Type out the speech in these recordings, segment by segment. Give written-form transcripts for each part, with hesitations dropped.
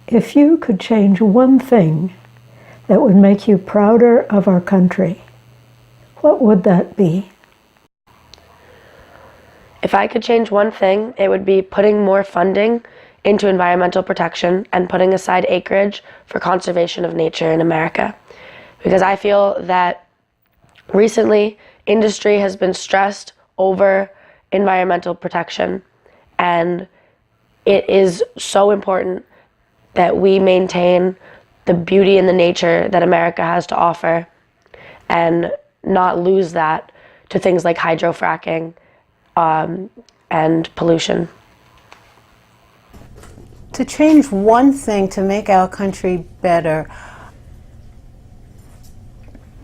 If you could change one thing that would make you prouder of our country, what would that be? If I could change one thing, it would be putting more funding into environmental protection and putting aside acreage for conservation of nature in America. Because I feel that recently industry has been stressed over environmental protection, and it is so important that we maintain the beauty and the nature that America has to offer and not lose that to things like hydrofracking and pollution. To change one thing to make our country better,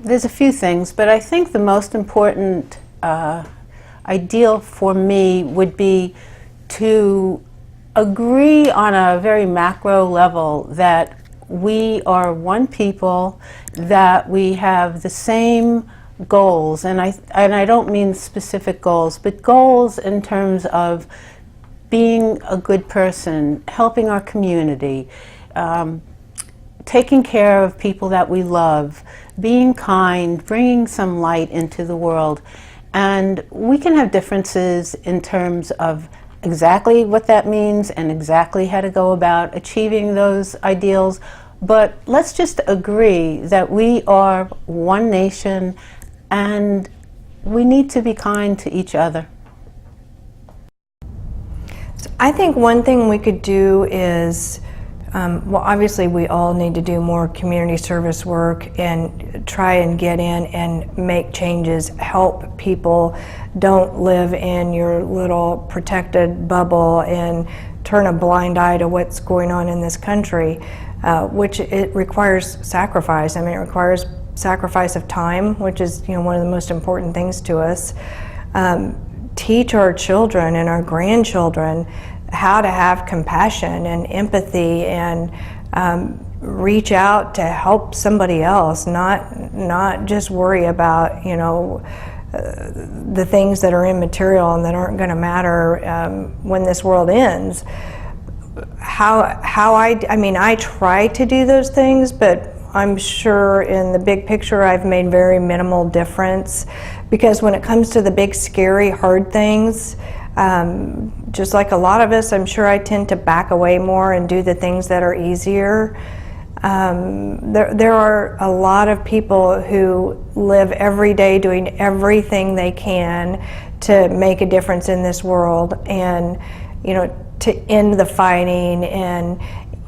there's a few things, but I think the most important ideal for me would be to agree on a very macro level that we are one people, that we have the same goals, and I don't mean specific goals, but goals in terms of being a good person, helping our community, taking care of people that we love, being kind, bringing some light into the world. And we can have differences in terms of exactly what that means and exactly how to go about achieving those ideals, but let's just agree that we are one nation and we need to be kind to each other. I think one thing we could do is, well, obviously we all need to do more community service work and try and get in and make changes, help people. Don't live in your little protected bubble and turn a blind eye to what's going on in this country, which it requires sacrifice. I mean, it requires sacrifice of time, which is, you know, one of the most important things to us. Teach our children and our grandchildren how to have compassion and empathy and reach out to help somebody else, not just worry about, you know, the things that are immaterial and that aren't going to matter when this world ends. I mean, I try to do those things, but I'm sure in the big picture I've made very minimal difference, because when it comes to the big, scary, hard things, just like a lot of us, I'm sure I tend to back away more and do the things that are easier. There are a lot of people who live every day doing everything they can to make a difference in this world, and, you know, to end the fighting and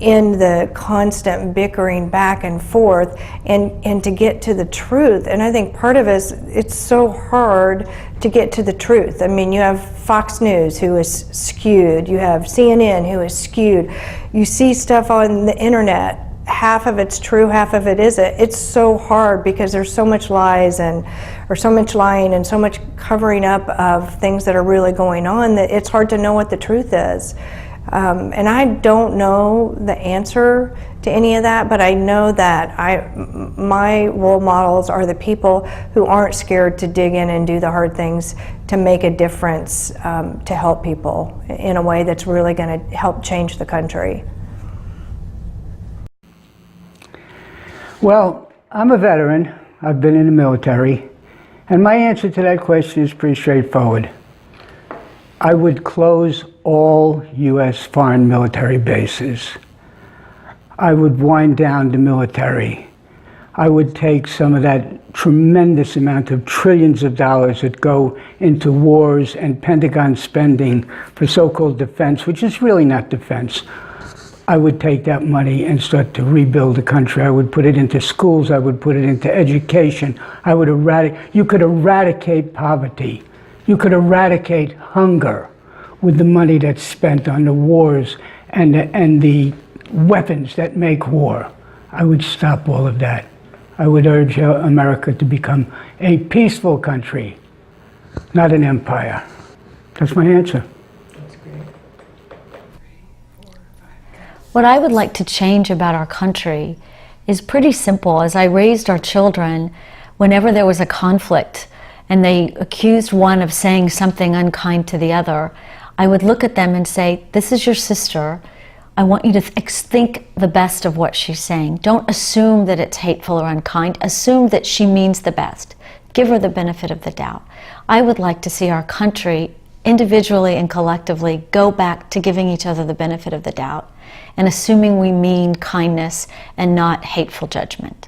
end the constant bickering back and forth, and to get to the truth. And I think part of it, it's so hard to get to the truth. I mean, you have Fox News, who is skewed. You have CNN, who is skewed. You see stuff on the internet, half of it's true, half of it isn't. It's so hard because there's so much lies or so much lying and so much covering up of things that are really going on, that it's hard to know what the truth is. And I don't know the answer to any of that, but I know that my role models are the people who aren't scared to dig in and do the hard things to make a difference, to help people in a way that's really going to help change the country. Well, I'm a veteran. I've been in the military, and my answer to that question is pretty straightforward. I would close all U.S. foreign military bases. I would wind down the military. I would take some of that tremendous amount of trillions of dollars that go into wars and Pentagon spending for so-called defense, which is really not defense. I would take that money and start to rebuild the country. I would put it into schools. I would put it into education. You could eradicate poverty. You could eradicate hunger with the money that's spent on the wars and the weapons that make war. I would stop all of that. I would urge America to become a peaceful country, not an empire. That's my answer. That's great. What I would like to change about our country is pretty simple. As I raised our children, whenever there was a conflict and they accused one of saying something unkind to the other, I would look at them and say, this is your sister. I want you to think the best of what she's saying. Don't assume that it's hateful or unkind. Assume that she means the best. Give her the benefit of the doubt. I would like to see our country, individually and collectively, go back to giving each other the benefit of the doubt and assuming we mean kindness and not hateful judgment.